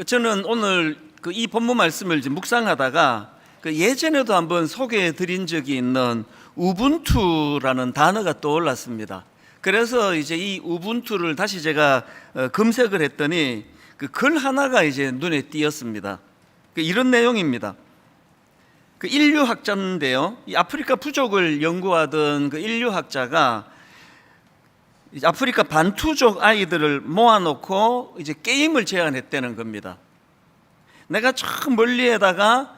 저는 오늘 이 본문 말씀을 이제 묵상하다가 예전에도 한번 소개해 드린 적이 있는 우분투라는 단어가 떠올랐습니다. 그래서 이제 이 우분투를 다시 제가 검색을 했더니 글 하나가 이제 눈에 띄었습니다. 이런 내용입니다. 인류학자인데요, 이 아프리카 부족을 연구하던 인류학자가 아프리카 반투족 아이들을 모아놓고 이제 게임을 제안했다는 겁니다. 내가 저 멀리에다가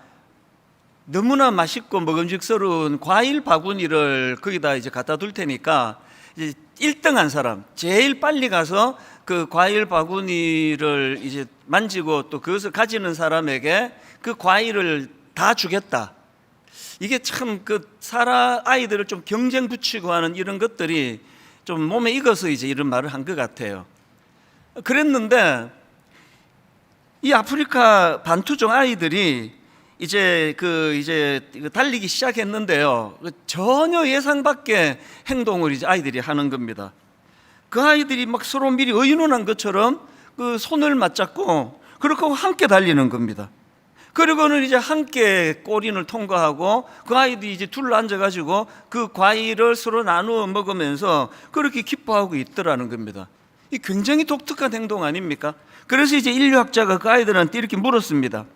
너무나 맛있고 먹음직스러운 과일 바구니를 거기다 이제 갖다 둘 테니까 이제 1등한 사람, 제일 빨리 가서 그 과일 바구니를 이제 만지고 또 그것을 가지는 사람에게 그 과일을 다 주겠다. 이게 참 아이들을 좀 경쟁 붙이고 하는 이런 것들이 좀 몸에 익어서 이제 이런 말을 한 것 같아요. 그랬는데 이 아프리카 반투족 아이들이 이제 달리기 시작했는데요, 전혀 예상 밖의 행동을 이제 아이들이 하는 겁니다. 그 아이들이 막 서로 미리 의논한 것처럼 그 손을 맞잡고 그렇게 함께 달리는 겁니다. 그리고는 이제 함께 꼬린을 통과하고 그 아이들이 이제 둘러 앉아가지고 그 과일을 서로 나누어 먹으면서 그렇게 기뻐하고 있더라는 겁니다. 이 굉장히 독특한 행동 아닙니까? 그래서 이제 인류학자가 그 아이들한테 이렇게 물었습니다.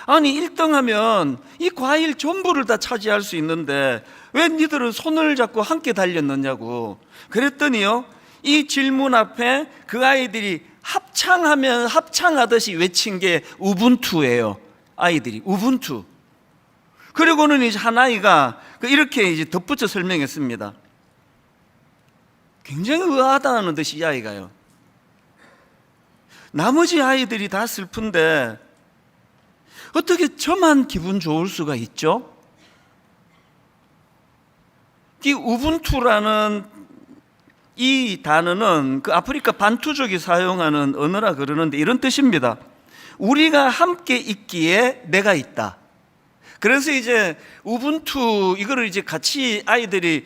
아니 1등하면 이 과일 전부를 다 차지할 수 있는데 왜 니들은 손을 잡고 함께 달렸느냐고. 그랬더니요, 이 질문 앞에 그 아이들이 합창하듯이 외친 게 우분투예요. 아이들이 우분투. 그리고는 이제 한 아이가 이렇게 이제 덧붙여 설명했습니다. 굉장히 의아하다는 듯이 이 아이가요, 나머지 아이들이 다 슬픈데 어떻게 저만 기분 좋을 수가 있죠? 이 우분투라는 이 단어는 그 아프리카 반투족이 사용하는 언어라 그러는데 이런 뜻입니다. 우리가 함께 있기에 내가 있다. 그래서 이제 우분투 이거를 이제 같이 아이들이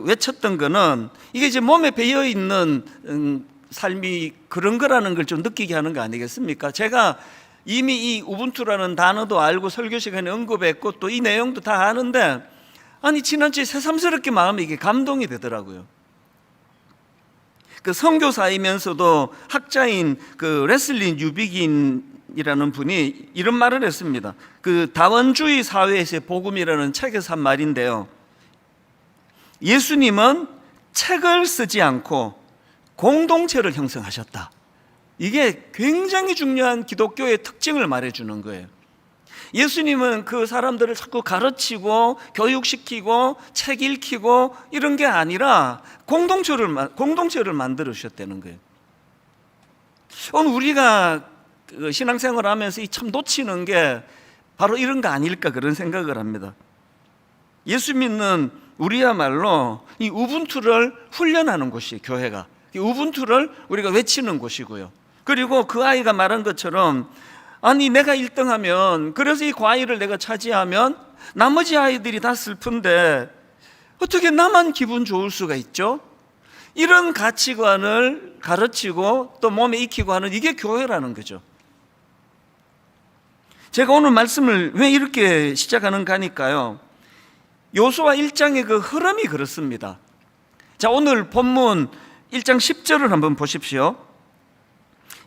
외쳤던 거는 이게 이제 몸에 배어 있는 삶이 그런 거라는 걸 좀 느끼게 하는 거 아니겠습니까? 제가 이미 이 우분투라는 단어도 알고 설교 시간에 언급했고 또 이 내용도 다 아는데, 아니 지난주에 새삼스럽게 마음에 이게 감동이 되더라고요. 선교사이면서도 학자인 레슬리 뉴비긴이라는 분이 이런 말을 했습니다. 다원주의 사회에서의 복음이라는 책에서 한 말인데요, 예수님은 책을 쓰지 않고 공동체를 형성하셨다. 이게 굉장히 중요한 기독교의 특징을 말해주는 거예요. 예수님은 그 사람들을 자꾸 가르치고 교육시키고 책 읽히고 이런 게 아니라 공동체를 만들으셨다는 거예요. 오늘 우리가 신앙생활을 하면서 참 놓치는 게 바로 이런 거 아닐까 그런 생각을 합니다. 예수 믿는 우리야말로 이 우분투를 훈련하는 곳이에요. 교회가 이 우분투를 우리가 외치는 곳이고요. 그리고 그 아이가 말한 것처럼, 아니 내가 1등하면, 그래서 이 과일을 내가 차지하면 나머지 아이들이 다 슬픈데 어떻게 나만 기분 좋을 수가 있죠? 이런 가치관을 가르치고 또 몸에 익히고 하는 이게 교회라는 거죠. 제가 오늘 말씀을 왜 이렇게 시작하는가 하니까요, 요수아 1장의 그 흐름이 그렇습니다. 자, 오늘 본문 1장 10절을 한번 보십시오.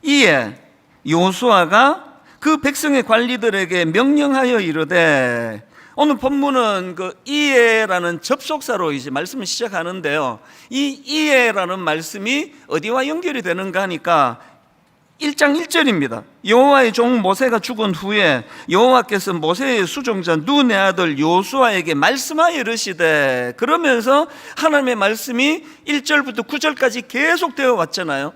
이에 요수아가 그 백성의 관리들에게 명령하여 이르되, 오늘 본문은 이에라는 접속사로 이제 말씀을 시작하는데요, 이 이에라는 말씀이 어디와 연결이 되는가 하니까 1장 1절입니다. 여호와의 종 모세가 죽은 후에 여호와께서 모세의 수종자 눈의 아들 요수아에게 말씀하여 이르시되, 그러면서 하나님의 말씀이 1절부터 9절까지 계속되어 왔잖아요.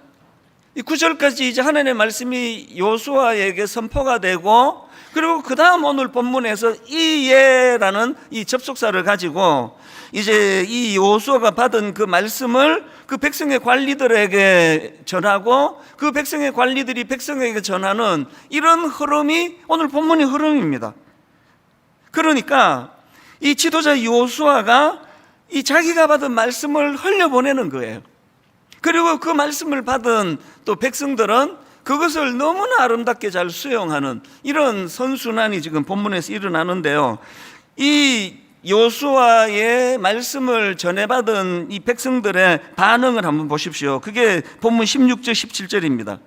이 9절까지 이제 하나님의 말씀이 요수아에게 선포가 되고, 그리고 그 다음 오늘 본문에서 이에라는 이 접속사를 가지고 이제 이 요수아가 받은 그 말씀을 그 백성의 관리들에게 전하고 그 백성의 관리들이 백성에게 전하는 이런 흐름이 오늘 본문의 흐름입니다. 그러니까 이 지도자 요수아가 이 자기가 받은 말씀을 흘려보내는 거예요. 그리고 그 말씀을 받은 또 백성들은 그것을 너무나 아름답게 잘 수용하는 이런 선순환이 지금 본문에서 일어나는데요. 이 여호수아의 말씀을 전해받은 이 백성들의 반응을 한번 보십시오. 그게 본문 16절 17절입니다.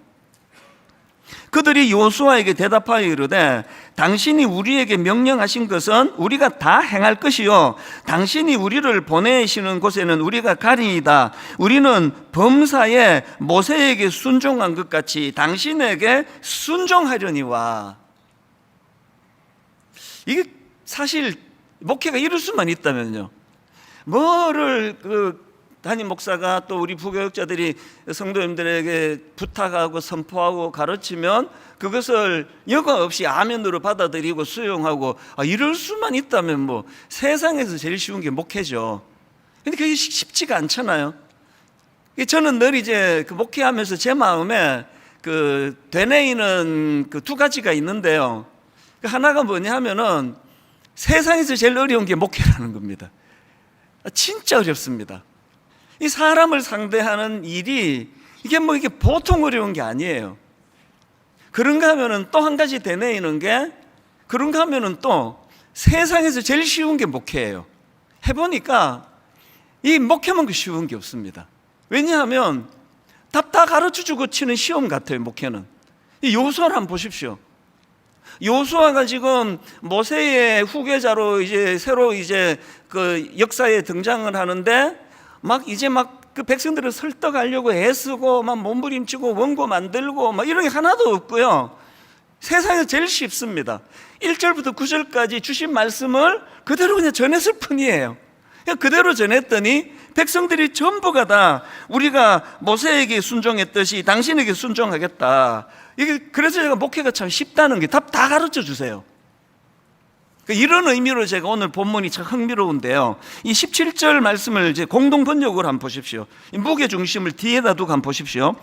그들이 여호수아에게 대답하여 이르되 당신이 우리에게 명령하신 것은 우리가 다 행할 것이요 당신이 우리를 보내시는 곳에는 우리가 가리이다. 우리는 범사에 모세에게 순종한 것 같이 당신에게 순종하려니와. 이게 사실 목회가 이럴 수만 있다면요, 뭐를 담임 목사가 또 우리 부교육자들이 성도님들에게 부탁하고 선포하고 가르치면 그것을 여과 없이 아멘으로 받아들이고 수용하고, 이럴 수만 있다면 뭐 세상에서 제일 쉬운 게 목회죠. 근데 그게 쉽지가 않잖아요. 저는 늘 이제 그 목회하면서 제 마음에 되뇌이는 두 가지가 있는데요. 하나가 뭐냐 하면은 세상에서 제일 어려운 게 목회라는 겁니다. 진짜 어렵습니다. 이 사람을 상대하는 일이 이게 보통 어려운 게 아니에요. 그런가 하면은 또 한 가지 되뇌이는 게, 그런가 하면은 또 세상에서 제일 쉬운 게 목회예요. 해보니까 이 목회만큼 쉬운 게 없습니다. 왜냐하면 답 다 가르쳐주고 치는 시험 같아요. 목회는. 이 여호수아를 한번 보십시오. 여호수아가 지금 모세의 후계자로 이제 새로 그 역사에 등장을 하는데 그 백성들을 설득하려고 애쓰고 몸부림치고 원고 만들고 이런 게 하나도 없고요. 세상에서 제일 쉽습니다. 1절부터 9절까지 주신 말씀을 그대로 그냥 전했을 뿐이에요. 그냥 그대로 전했더니 백성들이 전부가 다 우리가 모세에게 순종했듯이 당신에게 순종하겠다. 그래서 제가 목회가 참 쉽다는 게 답 다 가르쳐 주세요. 이런 의미로 제가 오늘 본문이 참 흥미로운데요. 이 17절 말씀을 이제 공동 번역으로 한번 보십시오. 무게 중심을 뒤에다 두고 한번 보십시오.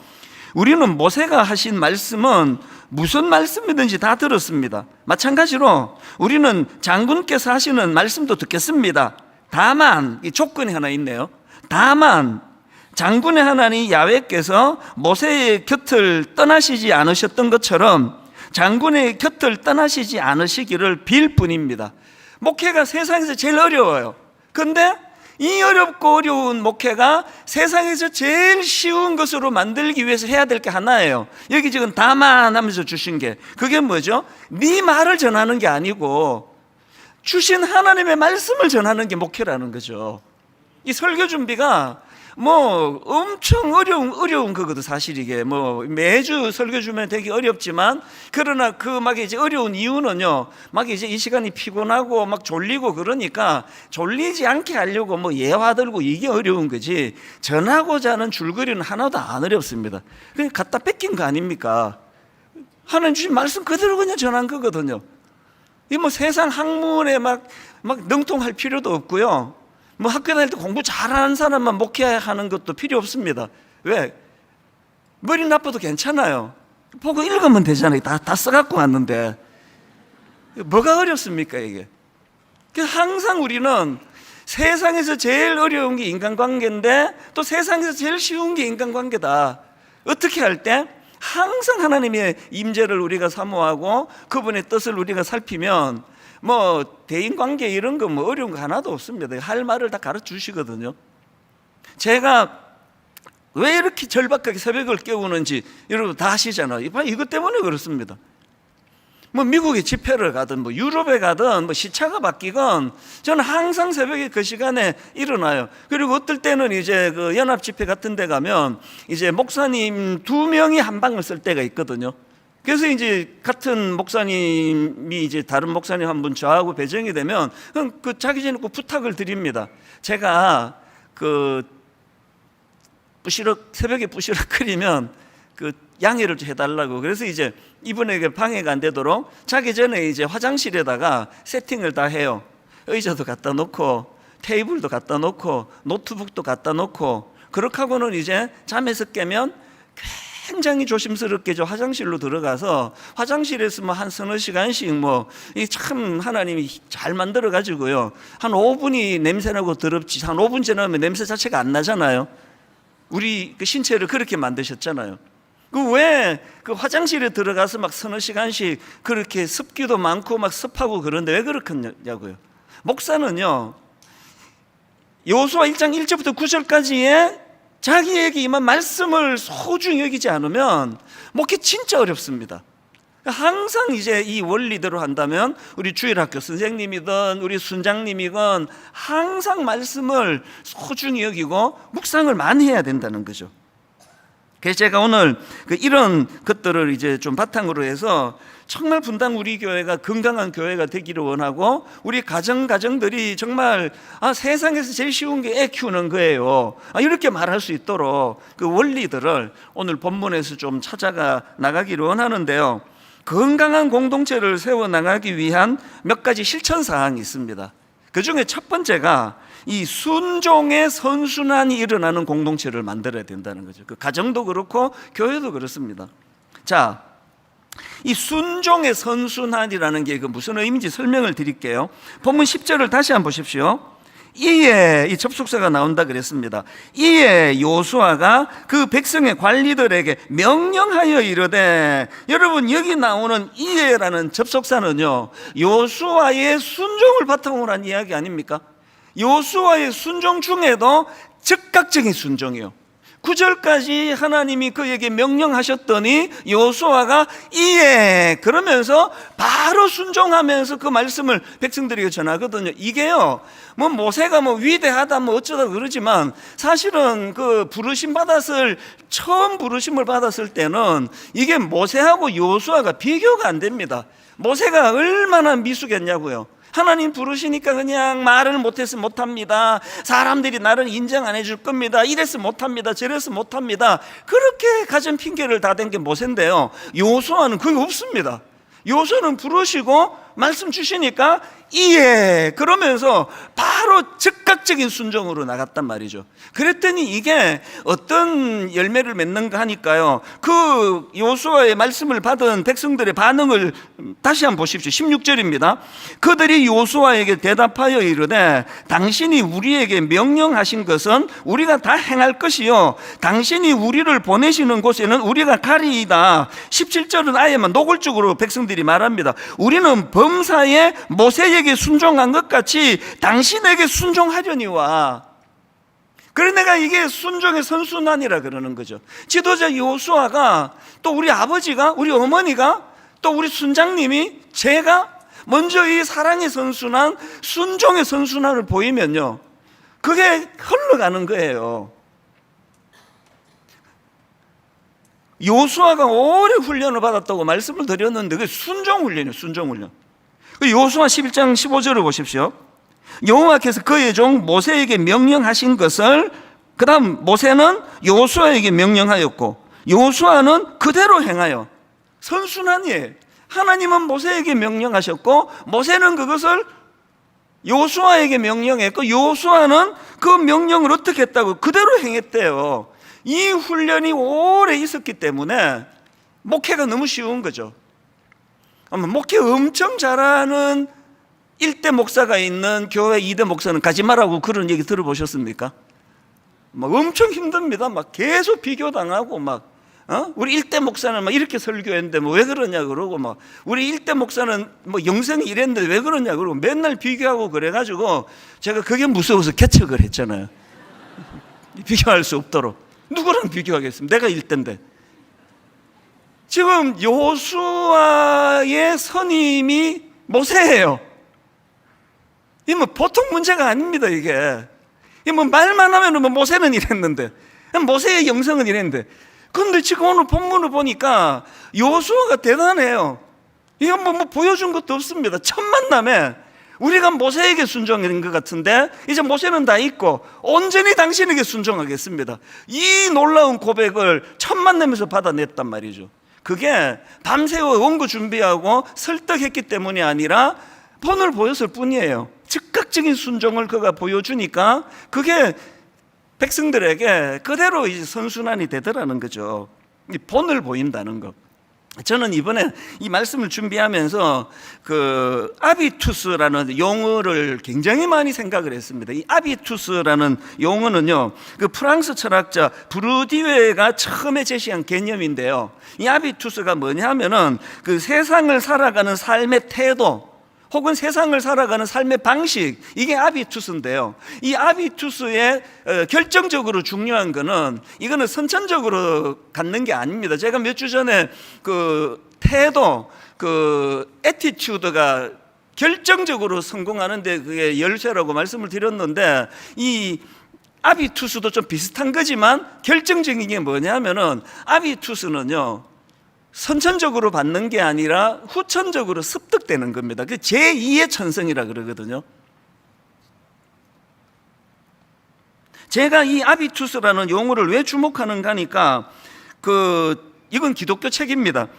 우리는 모세가 하신 말씀은 무슨 말씀이든지 다 들었습니다. 마찬가지로 우리는 장군께서 하시는 말씀도 듣겠습니다. 다만, 이 조건이 하나 있네요. 다만 장군의 하나님 야훼께서 모세의 곁을 떠나시지 않으셨던 것처럼 장군의 곁을 떠나시지 않으시기를 빌 뿐입니다. 목회가 세상에서 제일 어려워요. 근데 이 어렵고 어려운 목회가 세상에서 제일 쉬운 것으로 만들기 위해서 해야 될 게 하나예요. 여기 지금 다만 하면서 주신 게, 그게 뭐죠? 네 말을 전하는 게 아니고 주신 하나님의 말씀을 전하는 게 목회라는 거죠. 이 설교 준비가 엄청 어려운 거거든. 사실 이게 매주 설교 주면 되게 어렵지만, 그러나 이제 어려운 이유는요, 이제 이 시간이 피곤하고 졸리고 그러니까 졸리지 않게 하려고 예화 들고 이게 어려운 거지, 전하고자 하는 줄거리는 하나도 안 어렵습니다. 그냥 갖다 뺏긴 거 아닙니까? 하나님 주신 말씀 그대로 그냥 전한 거거든요. 이 세상 학문에 능통할 필요도 없고요. 학교 다닐 때 공부 잘하는 사람만 목회하는 것도 필요 없습니다. 왜? 머리 나빠도 괜찮아요. 보고 읽으면 되잖아요. 다 써갖고 왔는데. 뭐가 어렵습니까, 이게? 항상 우리는 세상에서 제일 어려운 게 인간관계인데 또 세상에서 제일 쉬운 게 인간관계다. 어떻게 할 때? 항상 하나님의 임재를 우리가 사모하고 그분의 뜻을 우리가 살피면 대인관계 이런 거 어려운 거 하나도 없습니다. 할 말을 다 가르쳐 주시거든요. 제가 왜 이렇게 절박하게 새벽을 깨우는지 여러분 다 아시잖아요. 이것 때문에 그렇습니다. 미국에 집회를 가든 유럽에 가든 시차가 바뀌건 저는 항상 새벽에 그 시간에 일어나요. 그리고 어떨 때는 이제 그 연합 집회 같은 데 가면 이제 목사님 2명이 한 방을 쓸 때가 있거든요. 그래서 이제 같은 목사님이 이제 다른 목사님 한 분 저하고 배정이 되면 자기 전에 꼭 부탁을 드립니다. 제가 새벽에 부시럭거리면 양해를 좀 해달라고. 그래서 이제 이분에게 방해가 안 되도록 자기 전에 이제 화장실에다가 세팅을 다 해요. 의자도 갖다 놓고 테이블도 갖다 놓고 노트북도 갖다 놓고, 그렇게 하고는 이제 잠에서 깨면 굉장히 조심스럽게 화장실로 들어가서 화장실에서 한 서너 시간씩 이 참 하나님이 잘 만들어 가지고요, 한 5분이 냄새나고 더럽지 한 5분 지나면 냄새 자체가 안 나잖아요. 우리 신체를 그렇게 만드셨잖아요. 그 왜 그 화장실에 들어가서 막 서너 시간씩 그렇게 습기도 많고 막 습하고 그런데 왜 그렇겠냐고요. 목사는요, 여호수아 1장 1절부터 9절까지의 자기에게 임한 말씀을 소중히 여기지 않으면 목회 진짜 어렵습니다. 항상 이제 이 원리대로 한다면 우리 주일학교 선생님이든 우리 순장님이건 항상 말씀을 소중히 여기고 묵상을 많이 해야 된다는 거죠. 그래서 제가 오늘 이런 것들을 이제 좀 바탕으로 해서 정말 분당 우리 교회가 건강한 교회가 되기를 원하고 우리 가정들이 정말 세상에서 제일 쉬운 게 애 키우는 거예요, 이렇게 말할 수 있도록 그 원리들을 오늘 본문에서 좀 찾아가 나가기를 원하는데요. 건강한 공동체를 세워나가기 위한 몇 가지 실천 사항이 있습니다. 그 중에 첫 번째가 이 순종의 선순환이 일어나는 공동체를 만들어야 된다는 거죠. 그 가정도 그렇고 교회도 그렇습니다. 자, 이 순종의 선순환이라는 게 무슨 의미인지 설명을 드릴게요. 본문 10절을 다시 한번 보십시오. 이에 이 접속사가 나온다 그랬습니다. 이에 여호수아가 그 백성의 관리들에게 명령하여 이르되, 여러분 여기 나오는 이에라는 접속사는요, 여호수아의 순종을 바탕으로 한 이야기 아닙니까? 여호수아의 순종 중에도 즉각적인 순종이요. 9절까지 하나님이 그에게 명령하셨더니 여호수아가 이에 그러면서 바로 순종하면서 그 말씀을 백성들에게 전하거든요. 이게요, 뭐 모세가 뭐 위대하다 뭐 어쩌다 그러지만 사실은 그 처음 부르심을 받았을 때는 이게 모세하고 여호수아가 비교가 안 됩니다. 모세가 얼마나 미숙했냐고요. 하나님 부르시니까 그냥 말을 못해서 못합니다. 사람들이 나를 인정 안 해줄 겁니다. 이래서 못합니다. 저래서 못합니다. 그렇게 가진 핑계를 다 댄 게 모세인데요, 여호수아는 그게 없습니다. 여호수아는 부르시고 말씀 주시니까 이에 그러면서 바로 즉각적인 순종으로 나갔단 말이죠. 그랬더니 이게 어떤 열매를 맺는가 하니까요, 그 여호수아의 말씀을 받은 백성들의 반응을 다시 한번 보십시오. 16절입니다. 그들이 여호수아에게 대답하여 이르되, 당신이 우리에게 명령하신 것은 우리가 다 행할 것이요 당신이 우리를 보내시는 곳에는 우리가 가리이다. 17절은 아예만 노골적으로 백성들이 말합니다. 우리는 범사에 모세에게 순종한 것 같이 당신에게 순종하려니와. 그래 내가 이게 순종의 선순환이라 그러는 거죠. 지도자 여호수아가, 또 우리 아버지가, 우리 어머니가, 또 우리 순장님이, 제가 먼저 이 사랑의 선순환, 순종의 선순환을 보이면요, 그게 흘러가는 거예요. 여호수아가 오래 훈련을 받았다고 말씀을 드렸는데 그게 순종훈련이에요. 순종훈련. 여호수아 11장 15절을 보십시오. 여호와께서 그의 종 모세에게 명령하신 것을, 그 다음 모세는 여호수아에게 명령하였고 여호수아는 그대로 행하여. 선순환이에요. 하나님은 모세에게 명령하셨고 모세는 그것을 여호수아에게 명령했고 여호수아는 그 명령을 어떻게 했다고? 그대로 행했대요. 이 훈련이 오래 있었기 때문에 목회가 너무 쉬운 거죠. 목회 엄청 잘하는 1대 목사가 있는 교회 2대 목사는 가지 말라고 그런 얘기 들어보셨습니까? 막 엄청 힘듭니다. 막 계속 비교당하고 우리 1대 목사는 막 이렇게 설교했는데 뭐 왜 그러냐 그러고, 막 우리 1대 목사는 뭐 영성이 이랬는데 왜 그러냐 그러고 맨날 비교하고 그래가지고 제가 그게 무서워서 개척을 했잖아요. 비교할 수 없도록. 누구랑 비교하겠습니까? 내가 1대인데. 지금 여호수아의 선임이 모세예요. 이 뭐 보통 문제가 아닙니다. 이게 뭐 말만 하면 뭐 모세는 이랬는데, 모세의 영성은 이랬는데, 그런데 지금 오늘 본문을 보니까 여호수아가 대단해요. 이건 뭐 보여준 것도 없습니다. 첫 만남에 우리가 모세에게 순종한 것 같은데 이제 모세는 다 잊고 온전히 당신에게 순종하겠습니다. 이 놀라운 고백을 첫 만남에서 받아냈단 말이죠. 그게 밤새워 원고 준비하고 설득했기 때문이 아니라 본을 보였을 뿐이에요. 즉각적인 순종을 그가 보여주니까 그게 백성들에게 그대로 이제 선순환이 되더라는 거죠. 이 본을 보인다는 것. 저는 이번에 이 말씀을 준비하면서 그 아비투스라는 용어를 굉장히 많이 생각을 했습니다. 이 아비투스라는 용어는요, 그 프랑스 철학자 브루디웨가 처음에 제시한 개념인데요. 이 아비투스가 뭐냐면은 그 세상을 살아가는 삶의 태도, 혹은 세상을 살아가는 삶의 방식, 이게 아비투스인데요. 이 아비투스의 결정적으로 중요한 거는, 이거는 선천적으로 갖는 게 아닙니다. 제가 몇 주 전에 그 태도, 그 애티튜드가 결정적으로 성공하는데 그게 열쇠라고 말씀을 드렸는데, 이 아비투스도 좀 비슷한 거지만 결정적인 게 뭐냐면은, 아비투스는요, 선천적으로 받는 게 아니라 후천적으로 습득되는 겁니다. 그 제2의 천성이라 그러거든요. 제가 이 아비투스라는 용어를 왜 주목하는가 하니까, 이건 기독교 책입니다.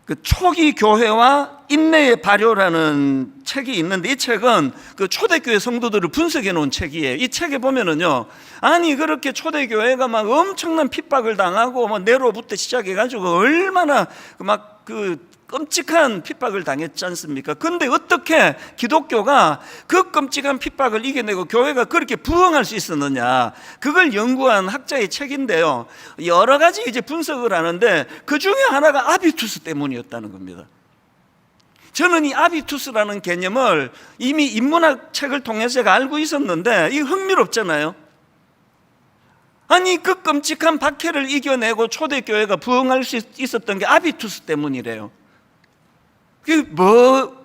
그 초기 교회와 인내의 발효라는 책이 있는데, 이 책은 그 초대교회 성도들을 분석해 놓은 책이에요. 이 책에 보면은요, 아니 그렇게 초대교회가 막 엄청난 핍박을 당하고 뭐 네로부터 시작해 가지고 얼마나 막 그 끔찍한 핍박을 당했지 않습니까? 근데 어떻게 기독교가 그 끔찍한 핍박을 이겨내고 교회가 그렇게 부흥할 수 있었느냐, 그걸 연구한 학자의 책인데요, 여러 가지 이제 분석을 하는데 그 중에 하나가 아비투스 때문이었다는 겁니다. 저는 이 아비투스라는 개념을 이미 인문학 책을 통해서 제가 알고 있었는데, 이거 흥미롭잖아요. 아니 그 끔찍한 박해를 이겨내고 초대교회가 부흥할 수 있었던 게 아비투스 때문이래요.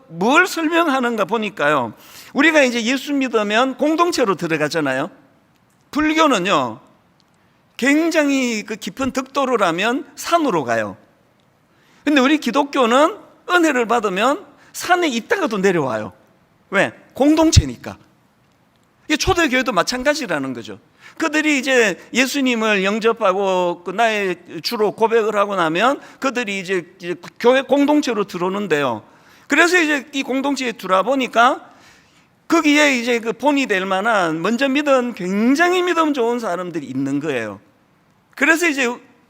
뭘 설명하는가 보니까요, 우리가 이제 예수 믿으면 공동체로 들어가잖아요. 불교는요, 굉장히 그 깊은 득도로라면 산으로 가요. 근데 우리 기독교는 은혜를 받으면 산에 있다가도 내려와요. 왜? 공동체니까. 이게 초대교회도 마찬가지라는 거죠. 그들이 이제 예수님을 영접하고 그 나의 주로 고백을 하고 나면 그들이 이제 교회 공동체로 들어오는데요. 그래서 이제 이 공동체에 들어와 보니까 거기에 이제 그 본이 될 만한 먼저 믿은 굉장히 믿음 좋은 사람들이 있는 거예요. 그래서 이제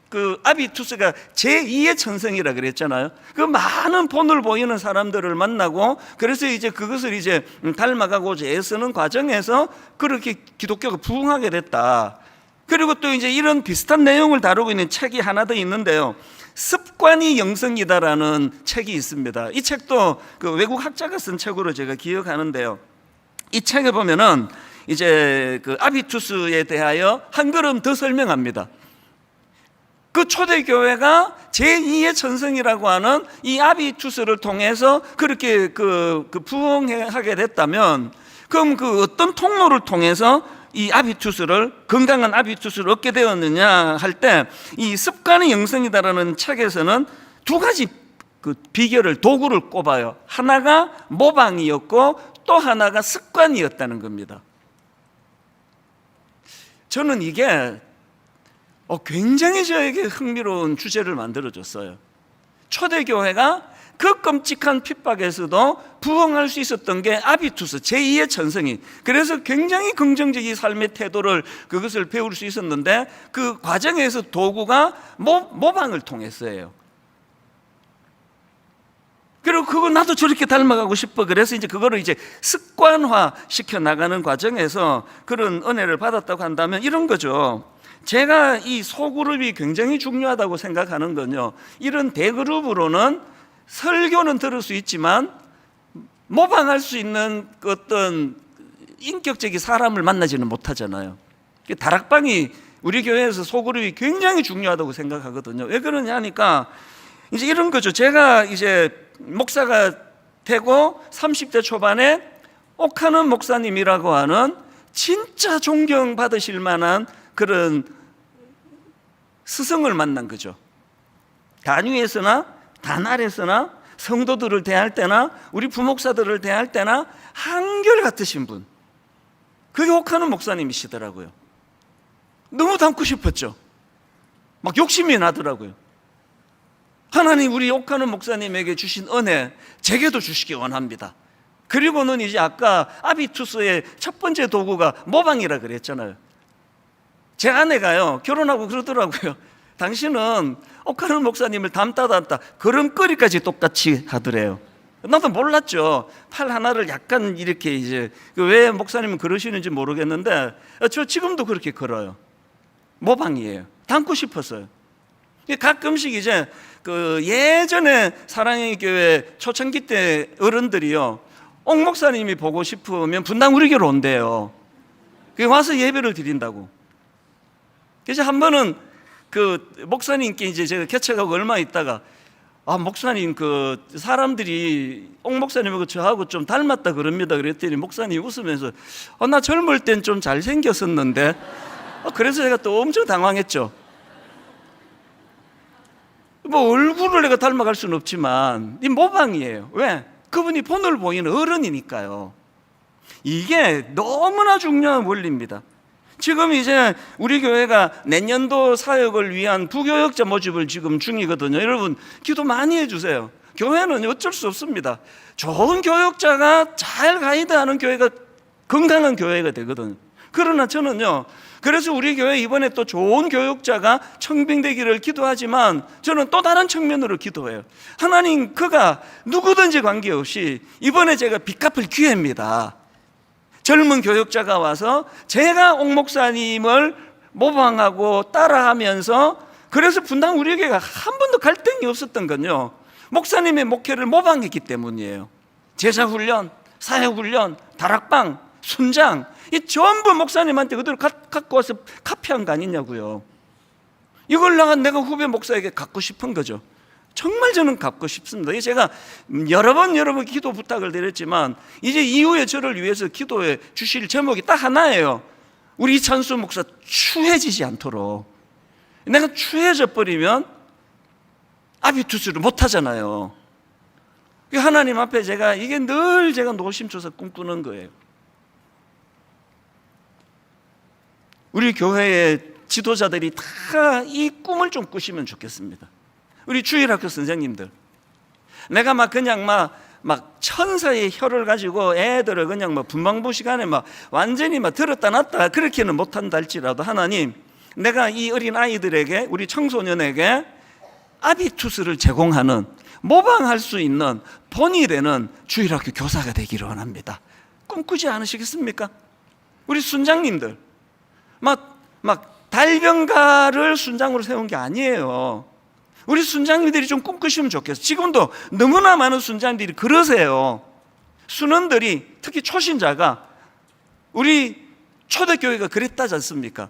그 아비투스가 제2의 천성이라 그랬잖아요. 그 많은 본을 보이는 사람들을 만나고, 그래서 이제 그것을 이제 닮아가고자 애쓰는 과정에서 그렇게 기독교가 부흥하게 됐다. 그리고 또 이제 이런 비슷한 내용을 다루고 있는 책이 하나 더 있는데요, 습관이 영성이다라는 책이 있습니다. 이 책도 그 외국 학자가 쓴 책으로 제가 기억하는데요, 이 책에 보면은 이제 그 아비투스에 대하여 한 걸음 더 설명합니다. 그 초대교회가 제2의 천성이라고 하는 이 아비투스를 통해서 그렇게 부흥하게 됐다면, 그럼 그 어떤 통로를 통해서 이 아비투스를, 건강한 아비투스를 얻게 되었느냐 할 때, 이 습관의 영성이다라는 책에서는 두 가지 그 비결을, 도구를 꼽아요. 하나가 모방이었고 또 하나가 습관이었다는 겁니다. 저는 이게 굉장히 저에게 흥미로운 주제를 만들어줬어요. 초대교회가 그 끔찍한 핍박에서도 부흥할 수 있었던 게 아비투스, 제2의 천성이. 그래서 굉장히 긍정적인 삶의 태도를, 그것을 배울 수 있었는데, 그 과정에서 도구가 모방을 통해서예요. 그리고 그거 나도 저렇게 닮아가고 싶어. 그래서 이제 그거를 이제 습관화 시켜 나가는 과정에서 그런 은혜를 받았다고 한다면 이런 거죠. 제가 이 소그룹이 굉장히 중요하다고 생각하는 건요, 이런 대그룹으로는 설교는 들을 수 있지만 모방할 수 있는 어떤 인격적인 사람을 만나지는 못하잖아요. 다락방이 우리 교회에서 소그룹이 굉장히 중요하다고 생각하거든요. 왜 그러냐 하니까 이제 이런 거죠. 제가 이제 목사가 되고 30대 초반에 옥하는 목사님이라고 하는 진짜 존경받으실 만한 그런 스승을 만난 거죠. 단위에서나 단알에서나 성도들을 대할 때나 우리 부목사들을 대할 때나 한결같으신 분, 그게 옥하는 목사님이시더라고요. 너무 닮고 싶었죠. 막 욕심이 나더라고요. 하나님 우리 옥하는 목사님에게 주신 은혜 제게도 주시기 원합니다. 그리고는 이제 아까 아비투스의 첫 번째 도구가 모방이라 그랬잖아요. 제 아내가요, 결혼하고 그러더라고요. 당신은 옥하는 목사님을 닮다 걸음걸이까지 똑같이 하더래요. 나도 몰랐죠. 팔 하나를 약간 이렇게 이제 왜 목사님은 그러시는지 모르겠는데 저 지금도 그렇게 걸어요. 모방이에요. 닮고 싶었어요. 가끔씩 이제 그 예전에 사랑의 교회 초창기 때 어른들이요, 옥 목사님이 보고 싶으면 분당 우리 교회로 온대요. 와서 예배를 드린다고. 그래서 한 번은 그 목사님께 이제 제가 개척하고 얼마 있다가, 목사님 그 사람들이 옥 목사님하고 저하고 좀 닮았다 그럽니다. 그랬더니 목사님이 웃으면서 나 젊을 땐 좀 잘생겼었는데. 그래서 제가 또 엄청 당황했죠. 뭐 얼굴을 내가 닮아갈 수는 없지만 이 모방이에요. 왜? 그분이 본을 보이는 어른이니까요. 이게 너무나 중요한 원리입니다. 지금 이제 우리 교회가 내년도 사역을 위한 부교역자 모집을 지금 중이거든요. 여러분 기도 많이 해주세요. 교회는 어쩔 수 없습니다. 좋은 교역자가 잘 가이드하는 교회가 건강한 교회가 되거든요. 그러나 저는요, 그래서 우리 교회 이번에 또 좋은 교역자가 청빙되기를 기도하지만 저는 또 다른 측면으로 기도해요. 하나님, 그가 누구든지 관계없이 이번에 제가 빚 갚을 기회입니다. 젊은 교역자가 와서 제가 옥 목사님을 모방하고 따라하면서, 그래서 분당 우리 교회가 한 번도 갈등이 없었던 건요, 목사님의 목회를 모방했기 때문이에요. 제자훈련, 사역훈련, 다락방, 순장, 이 전부 목사님한테 그대로 갖고 와서 카피한 거 아니냐고요. 이걸 내가 후배 목사에게 갖고 싶은 거죠. 정말 저는 갖고 싶습니다. 제가 여러 번 기도 부탁을 드렸지만 이제 이후에 저를 위해서 기도해 주실 제목이 딱 하나예요. 우리 이찬수 목사 추해지지 않도록. 내가 추해져 버리면 아비투스를 못 하잖아요. 하나님 앞에 이게 늘 제가 노심초사 꿈꾸는 거예요. 우리 교회의 지도자들이 다 이 꿈을 좀 꾸시면 좋겠습니다. 우리 주일학교 선생님들, 내가 그냥 천사의 혀를 가지고 애들을 그냥 분방부 시간에 완전히 들었다 놨다 그렇게는 못한다 할지라도, 하나님, 내가 이 어린 아이들에게, 우리 청소년에게 아비투스를 제공하는, 모방할 수 있는 본이 되는 주일학교 교사가 되기를 원합니다. 꿈꾸지 않으시겠습니까? 우리 순장님들, 달변가를 순장으로 세운 게 아니에요. 우리 순장님들이 좀 꿈꾸시면 좋겠어요. 지금도 너무나 많은 순장들이 그러세요. 순원들이, 특히 초신자가, 우리 초대교회가 그랬다지 않습니까?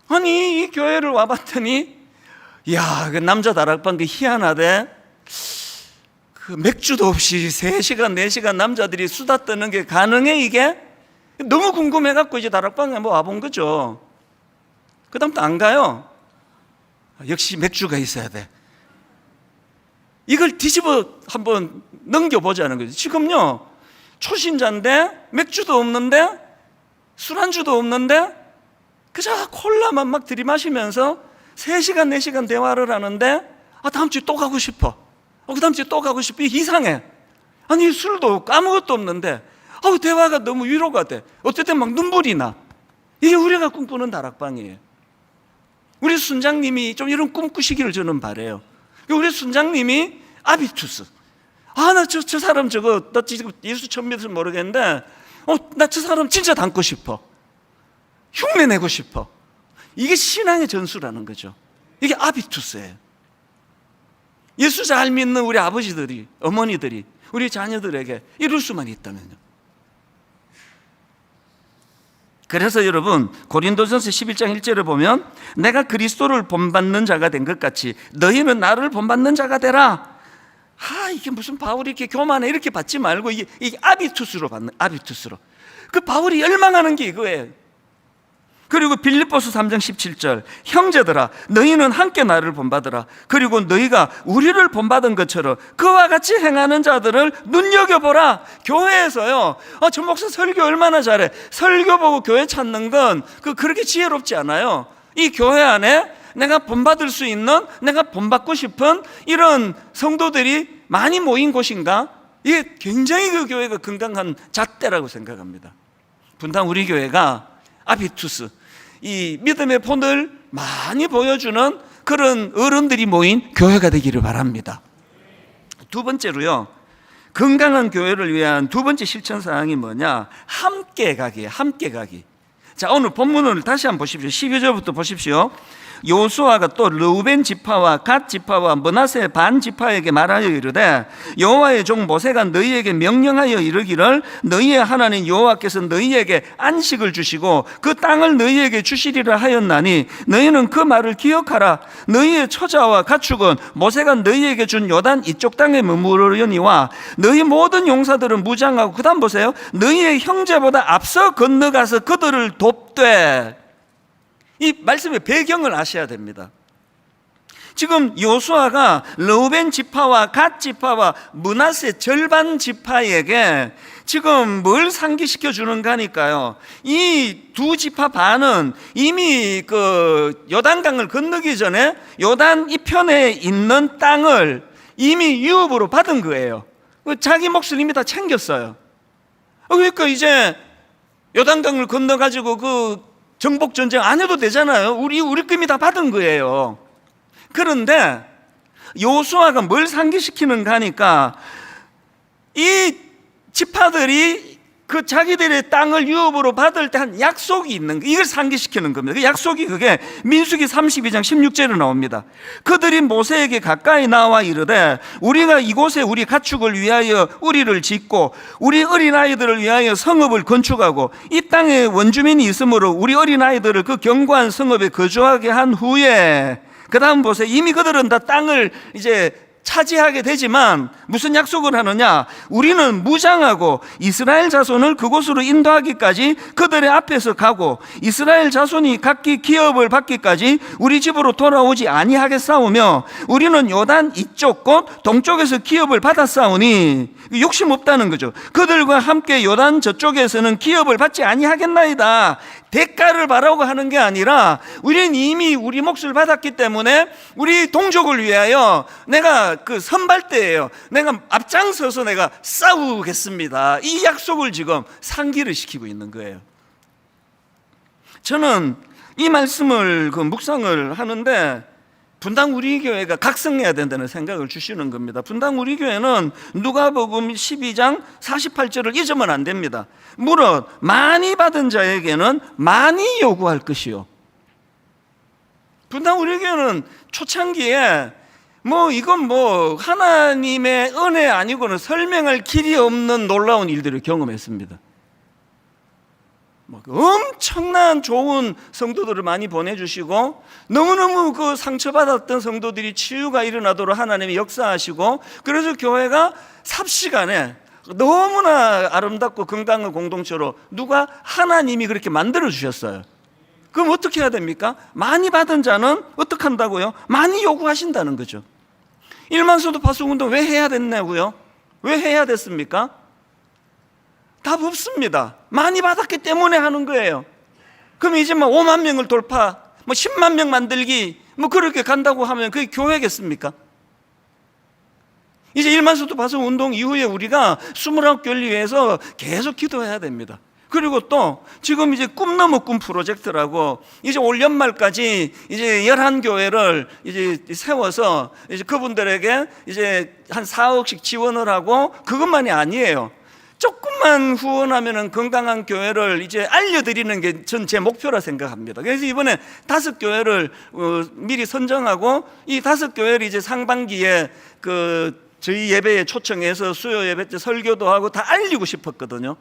아니, 이 교회를 와봤더니, 그 남자 다락방 희한하대. 맥주도 없이 3시간, 4시간 남자들이 수다 떠는 게 가능해, 이게? 너무 궁금해갖고 이제 다락방에 와본 거죠. 그 다음부터 안 가요. 역시 맥주가 있어야 돼. 이걸 뒤집어 한번 넘겨보자는 거죠. 지금요, 초신자인데 맥주도 없는데 술안주도 없는데 그저 콜라만 들이마시면서 3시간, 4시간 대화를 하는데 다음 주에 또 가고 싶어. 그 다음 주에 또 가고 싶어. 이상해. 아니, 술도 없고 아무것도 없는데 대화가 너무 위로가 돼. 어떨 땐 눈물이 나. 이게 우리가 꿈꾸는 다락방이에요. 우리 순장님이 좀 이런 꿈 꾸시기를 저는 바라요. 우리 순장님이 아비투스. 나 저 사람 나 지금 예수 처음 믿어서 모르겠는데 나 저 사람 진짜 닮고 싶어. 흉내 내고 싶어. 이게 신앙의 전수라는 거죠. 이게 아비투스예요. 예수 잘 믿는 우리 아버지들이, 어머니들이 우리 자녀들에게 이룰 수만 있다면요. 그래서 여러분, 고린도전서 11장 1절에 보면 내가 그리스도를 본받는 자가 된 것 같이 너희는 나를 본받는 자가 되라. 이게 무슨 바울이 이렇게 교만해 이렇게 받지 말고 이게 아비투스로 받는, 아비투스로. 그 바울이 열망하는 게 이거예요. 그리고 빌립보서 3장 17절, 형제들아 너희는 함께 나를 본받으라. 그리고 너희가 우리를 본받은 것처럼 그와 같이 행하는 자들을 눈여겨보라. 교회에서요, 저 목사 설교 얼마나 잘해. 설교 보고 교회 찾는 건 그렇게 지혜롭지 않아요. 이 교회 안에 내가 본받을 수 있는, 내가 본받고 싶은 이런 성도들이 많이 모인 곳인가? 이게 굉장히 그 교회가 건강한 잣대라고 생각합니다. 분당 우리 교회가 아비투스, 이 믿음의 본을 많이 보여주는 그런 어른들이 모인 교회가 되기를 바랍니다. 두 번째로요, 건강한 교회를 위한 두 번째 실천 사항이 뭐냐? 함께 가기예요. 함께 가기. 자, 오늘 본문을 다시 한번 보십시오. 12절부터 보십시오. 요수아가 또 르우벤 지파와 갓 지파와 므낫세 반 지파에게 말하여 이르되 여호와의 종 모세가 너희에게 명령하여 이르기를 너희의 하나님 여호와께서 너희에게 안식을 주시고 그 땅을 너희에게 주시리라 하였나니 너희는 그 말을 기억하라. 너희의 처자와 가축은 모세가 너희에게 준 요단 이쪽 땅에 머무르려니와 너희 모든 용사들은 무장하고, 그 다음 보세요, 너희의 형제보다 앞서 건너가서 그들을 돕되. 이 말씀의 배경을 아셔야 됩니다. 지금 요수아가 르우벤 지파와 갓 지파와 므낫세 절반 지파에게 지금 뭘 상기시켜 주는가 하니까요, 이 두 지파 반은 이미 그 요단강을 건너기 전에 요단 이편에 있는 땅을 이미 유업으로 받은 거예요. 자기 몫을 이미 다 챙겼어요. 그러니까 이제 요단강을 건너가지고 그 정복 전쟁 안 해도 되잖아요. 우리 금이 다 받은 거예요. 그런데 요수아가 뭘 상기시키는가 하니까 이 지파들이 그 자기들의 땅을 유업으로 받을 때 한 약속이 있는 거, 이걸 상기시키는 겁니다. 그 약속이 그게 민수기 32장 16절에 나옵니다. 그들이 모세에게 가까이 나와 이르되 우리가 이곳에 우리 가축을 위하여 우리를 짓고 우리 어린아이들을 위하여 성읍을 건축하고 이 땅에 원주민이 있으므로 우리 어린아이들을 그 견고한 성읍에 거주하게 한 후에, 그 다음 보세요. 이미 그들은 다 땅을 이제 차지하게 되지만 무슨 약속을 하느냐? 우리는 무장하고 이스라엘 자손을 그곳으로 인도하기까지 그들의 앞에서 가고 이스라엘 자손이 각기 기업을 받기까지 우리 집으로 돌아오지 아니하겠사오며 우리는 요단 이쪽 곧 동쪽에서 기업을 받았사오니, 욕심 없다는 거죠. 그들과 함께 요단 저쪽에서는 기업을 받지 아니하겠나이다. 대가를 바라고 하는 게 아니라 우리는 이미 우리 몫을 받았기 때문에 우리 동족을 위하여 내가 그 선발대예요. 내가 앞장서서 내가 싸우겠습니다. 이 약속을 지금 상기를 시키고 있는 거예요. 저는 이 말씀을 그 묵상을 하는데 분당 우리 교회가 각성해야 된다는 생각을 주시는 겁니다. 분당 우리 교회는 누가복음 12장 48절을 잊으면 안 됩니다. 무릇 많이 받은 자에게는 많이 요구할 것이요. 분당 우리 교회는 초창기에 이건 하나님의 은혜 아니고는 설명할 길이 없는 놀라운 일들을 경험했습니다. 엄청난 좋은 성도들을 많이 보내주시고 너무너무 그 상처받았던 성도들이 치유가 일어나도록 하나님이 역사하시고, 그래서 교회가 삽시간에 너무나 아름답고 건강한 공동체로 누가 하나님이 그렇게 만들어 주셨어요. 그럼 어떻게 해야 됩니까? 많이 받은 자는 어떻게 한다고요? 많이 요구하신다는 거죠. 1만소도 파송운동 왜 해야 됐냐고요? 왜 해야 됐습니까? 답 없습니다. 많이 받았기 때문에 하는 거예요. 그럼 이제 5만 명을 돌파, 10만 명 만들기, 그렇게 간다고 하면 그게 교회겠습니까? 이제 1만소도 파송 운동 이후에 우리가 29교회를 위해서 계속 기도해야 됩니다. 그리고 또 지금 이제 꿈 넘어 꿈 프로젝트라고 이제 올 연말까지 이제 11교회를 이제 세워서 이제 그분들에게 이제 한 4억씩 지원을 하고, 그것만이 아니에요. 조금만 후원하면은 건강한 교회를 이제 알려드리는 게 전 제 목표라 생각합니다. 그래서 이번에 5교회를 미리 선정하고 이 5교회를 이제 상반기에 저희 예배에 초청해서 수요 예배 때 설교도 하고 다 알리고 싶었거든요.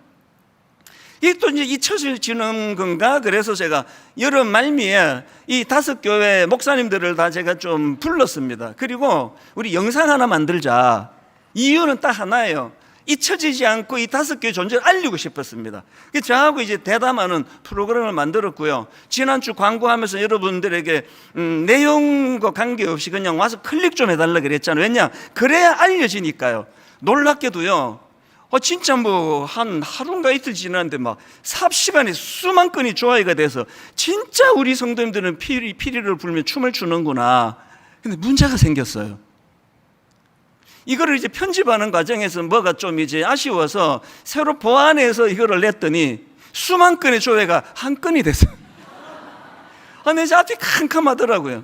이게 또 이제 잊혀지는 건가? 그래서 제가 여름 말미에 이 5교회 목사님들을 다 제가 좀 불렀습니다. 그리고 우리 영상 하나 만들자. 이유는 딱 하나예요. 잊혀지지 않고 이 5교회 존재를 알리고 싶었습니다. 저하고 이제 대담하는 프로그램을 만들었고요. 지난주 광고하면서 여러분들에게 내용과 관계없이 그냥 와서 클릭 좀 해달라 그랬잖아요. 왜냐? 그래야 알려지니까요. 놀랍게도요, 진짜 한 하루인가 이틀 지났는데 삽시간에 수만 건이 좋아요가 돼서 진짜 우리 성도님들은 피리를 불며 춤을 추는구나. 근데 문제가 생겼어요. 이거를 이제 편집하는 과정에서 뭐가 좀 이제 아쉬워서 새로 보완해서 이거를 냈더니 수만 건의 조회가 한 건이 됐어요. 내 앞이 캄캄하더라고요.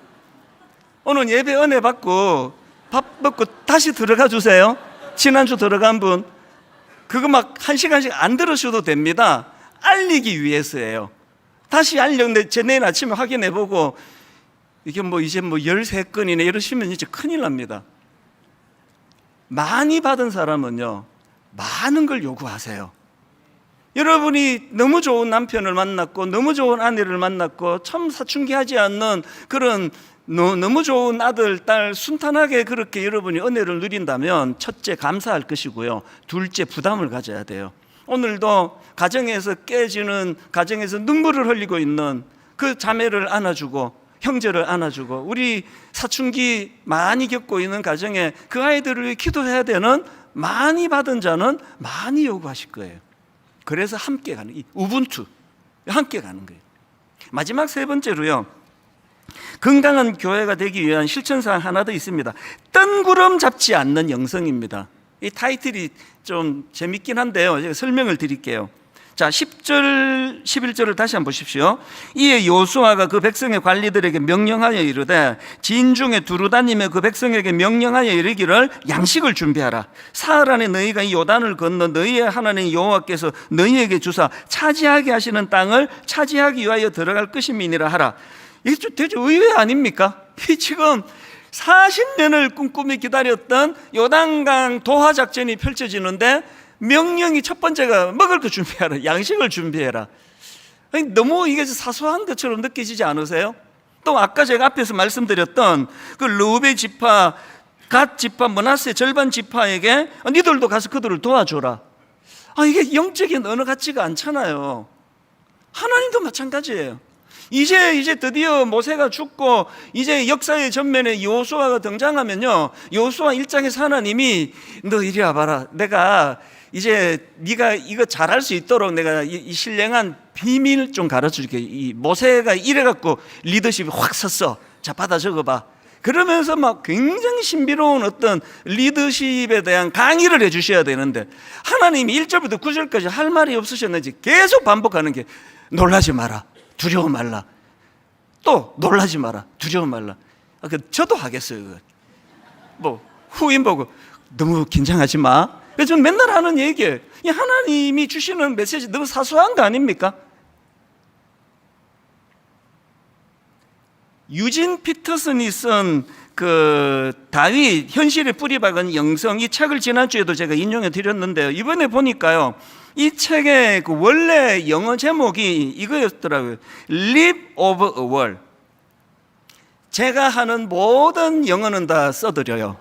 오늘 예배 은혜 받고 밥 먹고 다시 들어가 주세요. 지난주 들어간 분 그거 막 1시간씩 안 들으셔도 됩니다. 알리기 위해서예요. 다시 알렸는데 제 내일 아침에 확인해보고 이게 이제 13건이네 이러시면 이제 큰일 납니다. 많이 받은 사람은요 많은 걸 요구하세요. 여러분이 너무 좋은 남편을 만났고 너무 좋은 아내를 만났고 참 사춘기하지 않는 그런 너무 좋은 아들, 딸 순탄하게 그렇게 여러분이 은혜를 누린다면 첫째 감사할 것이고요, 둘째 부담을 가져야 돼요. 오늘도 가정에서 깨지는, 가정에서 눈물을 흘리고 있는 그 자매를 안아주고 형제를 안아주고 우리 사춘기 많이 겪고 있는 가정에 그 아이들을 위해 기도해야 되는 많이 받은 자는 많이 요구하실 거예요. 그래서 함께 가는 이 우분투, 함께 가는 거예요. 마지막 세 번째로요, 건강한 교회가 되기 위한 실천사항 하나 더 있습니다. 뜬구름 잡지 않는 영성입니다. 이 타이틀이 좀 재밌긴 한데요, 제가 설명을 드릴게요. 자, 10절, 11절을 다시 한번 보십시오. 이에 여호수아가 그 백성의 관리들에게 명령하여 이르되 진중에 두루 다니며 그 백성에게 명령하여 이르기를 양식을 준비하라. 사흘 안에 너희가 이 요단을 건너 너희의 하나님 여호와께서 너희에게 주사 차지하게 하시는 땅을 차지하기 위하여 들어갈 것임이니라 하라. 이게 좀 되게 의외 아닙니까? 이 지금 40년을 꼼꼼히 기다렸던 요단강 도하 작전이 펼쳐지는데 명령이 첫 번째가 먹을 거 준비하라, 양식을 준비해라. 아니, 너무 이게 사소한 것처럼 느껴지지 않으세요? 또 아까 제가 앞에서 말씀드렸던 그 르우벤 지파, 갓 지파, 므낫세 절반 지파에게 니들도 가서 그들을 도와줘라. 이게 영적인 언어 같지가 않잖아요. 하나님도 마찬가지예요. 이제 드디어 모세가 죽고 이제 역사의 전면에 여호수아가 등장하면요, 여호수아 1장에서 하나님이 너 이리 와봐라, 내가 이제 네가 이거 잘할 수 있도록 내가 이 신령한 비밀 좀 가르쳐줄게. 이 모세가 이래갖고 리더십이 확 섰어. 자, 받아 적어봐. 그러면서 막 굉장히 신비로운 어떤 리더십에 대한 강의를 해주셔야 되는데 하나님이 1절부터 9절까지 할 말이 없으셨는지 계속 반복하는 게 놀라지 마라, 두려워 말라, 또 놀라지 마라, 두려워 말라. 저도 하겠어요. 후임 보고 너무 긴장하지 마. 그래서 저는 맨날 하는 얘기예요. 하나님이 주시는 메시지 너무 사소한 거 아닙니까? 유진 피터슨이 쓴 그 다윗 현실에 뿌리 박은 영성, 이 책을 지난주에도 제가 인용해 드렸는데요, 이번에 보니까요 이 책의 그 원래 영어 제목이 이거였더라고요. Live of a World. 제가 하는 모든 영어는 다 써드려요.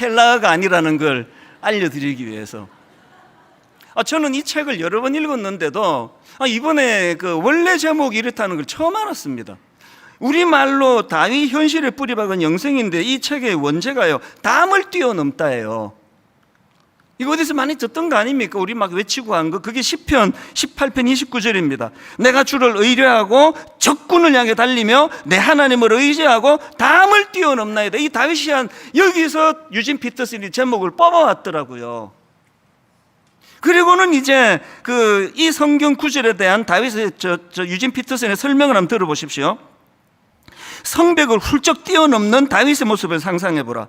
헬라어가 아니라는 걸 알려드리기 위해서. 저는 이 책을 여러 번 읽었는데도 이번에 그 원래 제목이 이렇다는 걸 처음 알았습니다. 우리말로 다윗 현실에 뿌리 박은 영성인데 이 책의 원제가요, 담을 뛰어넘다예요. 이거 어디서 많이 듣던 거 아닙니까? 우리 막 외치고 한 거. 그게 시편 18편 29절입니다. 내가 주를 의뢰하고 적군을 향해 달리며 내 하나님을 의지하고 담을 뛰어넘나이다. 이 다윗이 한 여기서 유진 피터슨이 제목을 뽑아왔더라고요. 그리고는 이제 이 성경 구절에 대한 다윗의 유진 피터슨의 설명을 한번 들어보십시오. 성벽을 훌쩍 뛰어넘는 다윗의 모습을 상상해 보라.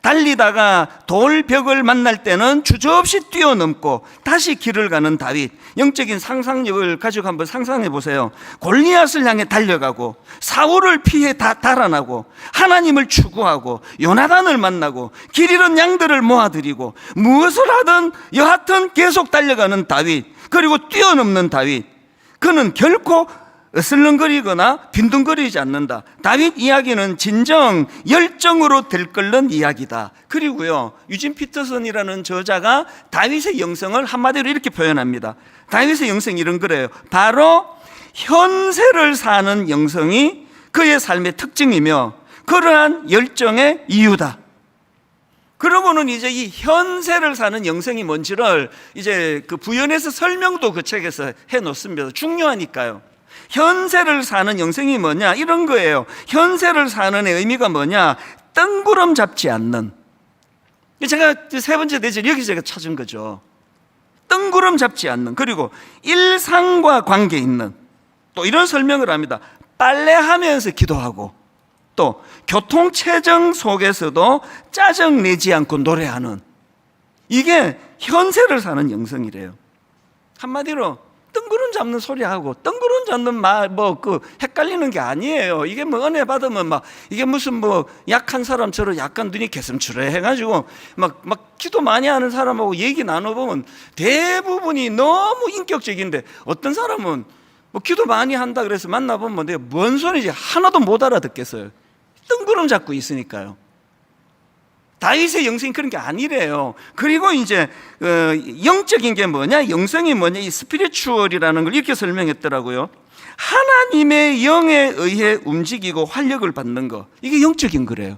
달리다가 돌벽을 만날 때는 주저없이 뛰어넘고 다시 길을 가는 다윗. 영적인 상상력을 가지고 한번 상상해 보세요. 골리앗을 향해 달려가고 사울을 피해 달아나고 하나님을 추구하고 요나단을 만나고 길 잃은 양들을 모아들이고 무엇을 하든 여하튼 계속 달려가는 다윗, 그리고 뛰어넘는 다윗. 그는 결코 으슬렁거리거나 빈둥거리지 않는다. 다윗 이야기는 진정 열정으로 들끓는 이야기다. 그리고요, 유진 피터슨이라는 저자가 다윗의 영성을 한마디로 이렇게 표현합니다. 다윗의 영성이 이런 거래요. 바로 현세를 사는 영성이 그의 삶의 특징이며 그러한 열정의 이유다. 그러고는 이제 이 현세를 사는 영성이 뭔지를 이제 그 부연해서 설명도 그 책에서 해 놓습니다. 중요하니까요. 현세를 사는 영성이 뭐냐? 이런 거예요. 현세를 사는 의미가 뭐냐? 뜬구름 잡지 않는. 제가 세 번째 대전 여기서 제가 찾은 거죠. 뜬구름 잡지 않는. 그리고 일상과 관계 있는. 또 이런 설명을 합니다. 빨래하면서 기도하고 또 교통체증 속에서도 짜증내지 않고 노래하는, 이게 현세를 사는 영성이래요. 한마디로 뜬구름 잡는 소리하고 뜬구름 잡는 말 헷갈리는 게 아니에요. 이게 은혜 받으면 이게 무슨 약한 사람처럼 약간 눈이 개슴츠레 해가지고 막 기도 많이 하는 사람하고 얘기 나눠보면 대부분이 너무 인격적인데, 어떤 사람은 기도 많이 한다 그래서 만나보면 내가 뭔 소리인지 하나도 못 알아듣겠어요. 뜬구름 잡고 있으니까요. 다윗의 영성이 그런 게 아니래요. 그리고 이제 영적인 게 뭐냐, 영성이 뭐냐, 이 스피리추얼이라는 걸 이렇게 설명했더라고요. 하나님의 영에 의해 움직이고 활력을 받는 거, 이게 영적인 거래요.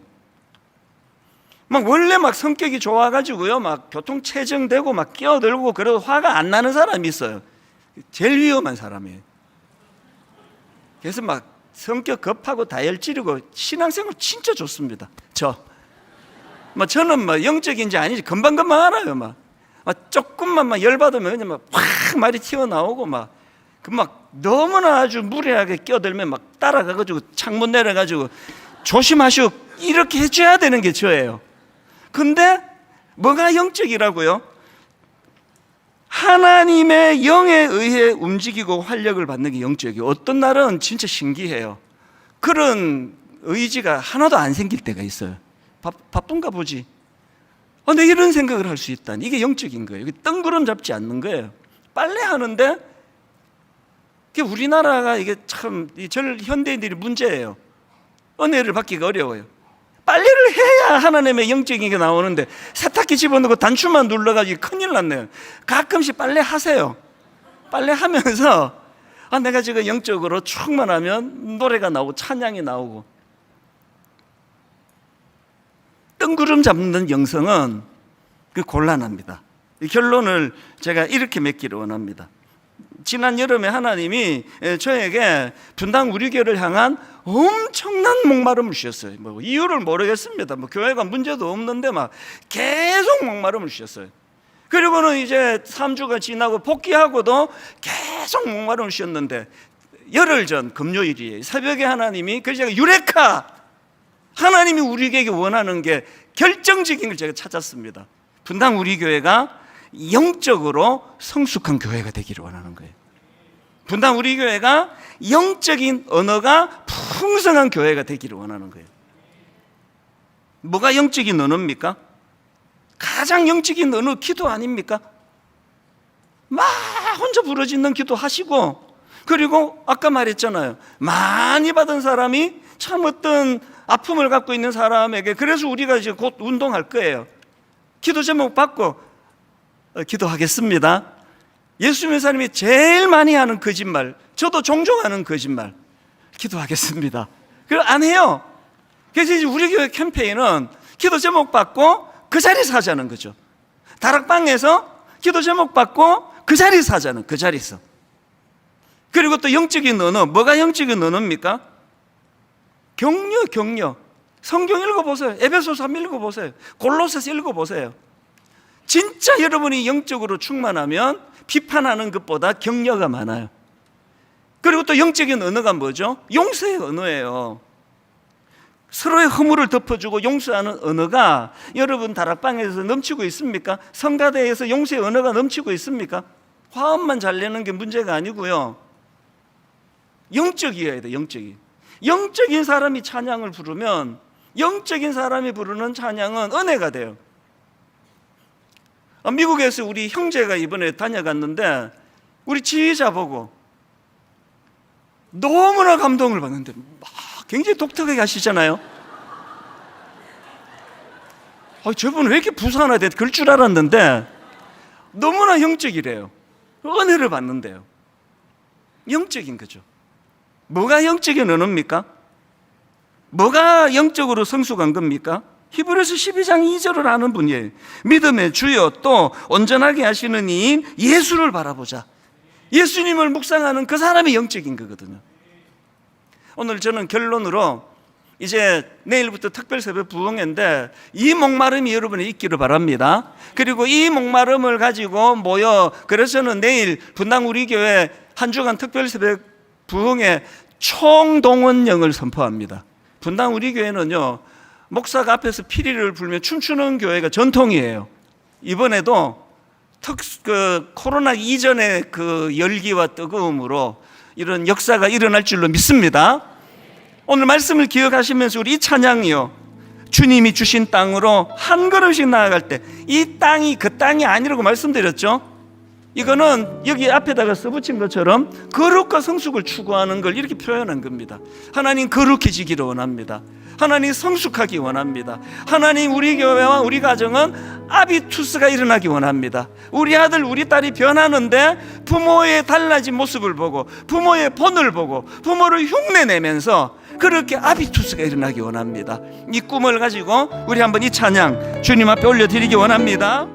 원래 성격이 좋아가지고요, 교통체증되고 끼어들고 그래도 화가 안 나는 사람이 있어요. 제일 위험한 사람이에요. 그래서 성격 급하고 다혈질이고 신앙생활 진짜 좋습니다. 저는 영적인지 아닌지 금방금방 알아요. 조금만 열받으면 그냥 확 말이 튀어나오고 너무나 아주 무례하게 끼어들면 따라가가지고 창문 내려가지고 조심하시오 이렇게 해줘야 되는 게 저예요. 근데 뭐가 영적이라고요? 하나님의 영에 의해 움직이고 활력을 받는 게 영적이에요. 어떤 날은 진짜 신기해요. 그런 의지가 하나도 안 생길 때가 있어요. 바쁜가 보지. 내 이런 생각을 할 수 있다니, 이게 영적인 거예요. 이게 뜬구름 잡지 않는 거예요. 빨래하는데 우리나라가 이게 참 현대인들이 문제예요. 은혜를 받기가 어려워요. 빨래를 해야 하나님의 영적인 게 나오는데 세탁기 집어넣고 단추만 눌러가지고 큰일 났네요. 가끔씩 빨래 하세요. 빨래 하면서 내가 지금 영적으로 충만하면 노래가 나오고 찬양이 나오고. 뜬구름 잡는 영성은 곤란합니다. 이 결론을 제가 이렇게 맺기를 원합니다. 지난 여름에 하나님이 저에게 분당 우리 교회를 향한 엄청난 목마름을 주셨어요. 이유를 모르겠습니다. 교회가 문제도 없는데 계속 목마름을 주셨어요. 그리고는 이제 3주가 지나고 복귀하고도 계속 목마름을 주셨는데, 열흘 전 금요일이에요. 새벽에 하나님이, 그래서 제가 유레카, 하나님이 우리에게 원하는 게 결정적인 걸 제가 찾았습니다. 분당 우리 교회가 영적으로 성숙한 교회가 되기를 원하는 거예요. 분당 우리 교회가 영적인 언어가 풍성한 교회가 되기를 원하는 거예요. 뭐가 영적인 언어입니까? 가장 영적인 언어 기도 아닙니까? 혼자 부르짖는 기도 하시고, 그리고 아까 말했잖아요. 많이 받은 사람이 참 어떤 아픔을 갖고 있는 사람에게, 그래서 우리가 이제 곧 운동할 거예요. 기도 제목 받고 기도하겠습니다. 예수 믿는 사람이 제일 많이 하는 거짓말, 저도 종종 하는 거짓말, 기도하겠습니다. 그걸 안 해요. 그래서 이제 우리 교회 캠페인은 기도 제목 받고 그 자리에서 하자는 거죠. 다락방에서 기도 제목 받고 그 자리에서 하자는, 그 자리에서. 그리고 또 영적인 언어, 뭐가 영적인 언어입니까? 격려. 성경 읽어보세요. 에베소서 한번 읽어보세요. 골로새서 읽어보세요. 진짜 여러분이 영적으로 충만하면 비판하는 것보다 격려가 많아요. 그리고 또 영적인 언어가 뭐죠? 용서의 언어예요. 서로의 허물을 덮어주고 용서하는 언어가 여러분 다락방에서 넘치고 있습니까? 성가대에서 용서의 언어가 넘치고 있습니까? 화음만 잘 내는 게 문제가 아니고요, 영적이어야 돼. 영적인 사람이 찬양을 부르면, 영적인 사람이 부르는 찬양은 은혜가 돼요. 미국에서 우리 형제가 이번에 다녀갔는데 우리 지휘자 보고 너무나 감동을 받는데 굉장히 독특하게 하시잖아요. 저분 왜 이렇게 부산화 돼? 그럴 줄 알았는데 너무나 영적이래요. 은혜를 받는데요. 영적인 거죠. 뭐가 영적인 언어입니까? 뭐가 영적으로 성숙한 겁니까? 히브리서 12장 2절을 아는 분이에요. 믿음의 주여 또 온전하게 하시는 이인 예수를 바라보자. 예수님을 묵상하는 그 사람이 영적인 거거든요. 오늘 저는 결론으로, 이제 내일부터 특별 새벽 부흥회인데 이 목마름이 여러분이 있기를 바랍니다. 그리고 이 목마름을 가지고 모여, 그래서 저는 내일 분당 우리 교회 한 주간 특별 새벽 부흥회 총동원령을 선포합니다. 분당 우리 교회는요, 목사가 앞에서 피리를 불며 춤추는 교회가 전통이에요. 이번에도 코로나 이전의 그 열기와 뜨거움으로 이런 역사가 일어날 줄로 믿습니다. 오늘 말씀을 기억하시면서 우리 이 찬양이요, 주님이 주신 땅으로 한 걸음씩 나아갈 때 이 땅이 그 땅이 아니라고 말씀드렸죠. 이거는 여기 앞에다가 써붙인 것처럼 거룩과 성숙을 추구하는 걸 이렇게 표현한 겁니다. 하나님 거룩해지기를 원합니다. 하나님 성숙하기 원합니다. 하나님 우리 교회와 우리 가정은 아비투스가 일어나기 원합니다. 우리 아들 우리 딸이 변하는데 부모의 달라진 모습을 보고 부모의 본을 보고 부모를 흉내내면서 그렇게 아비투스가 일어나기 원합니다. 이 꿈을 가지고 우리 한번 이 찬양 주님 앞에 올려드리기 원합니다.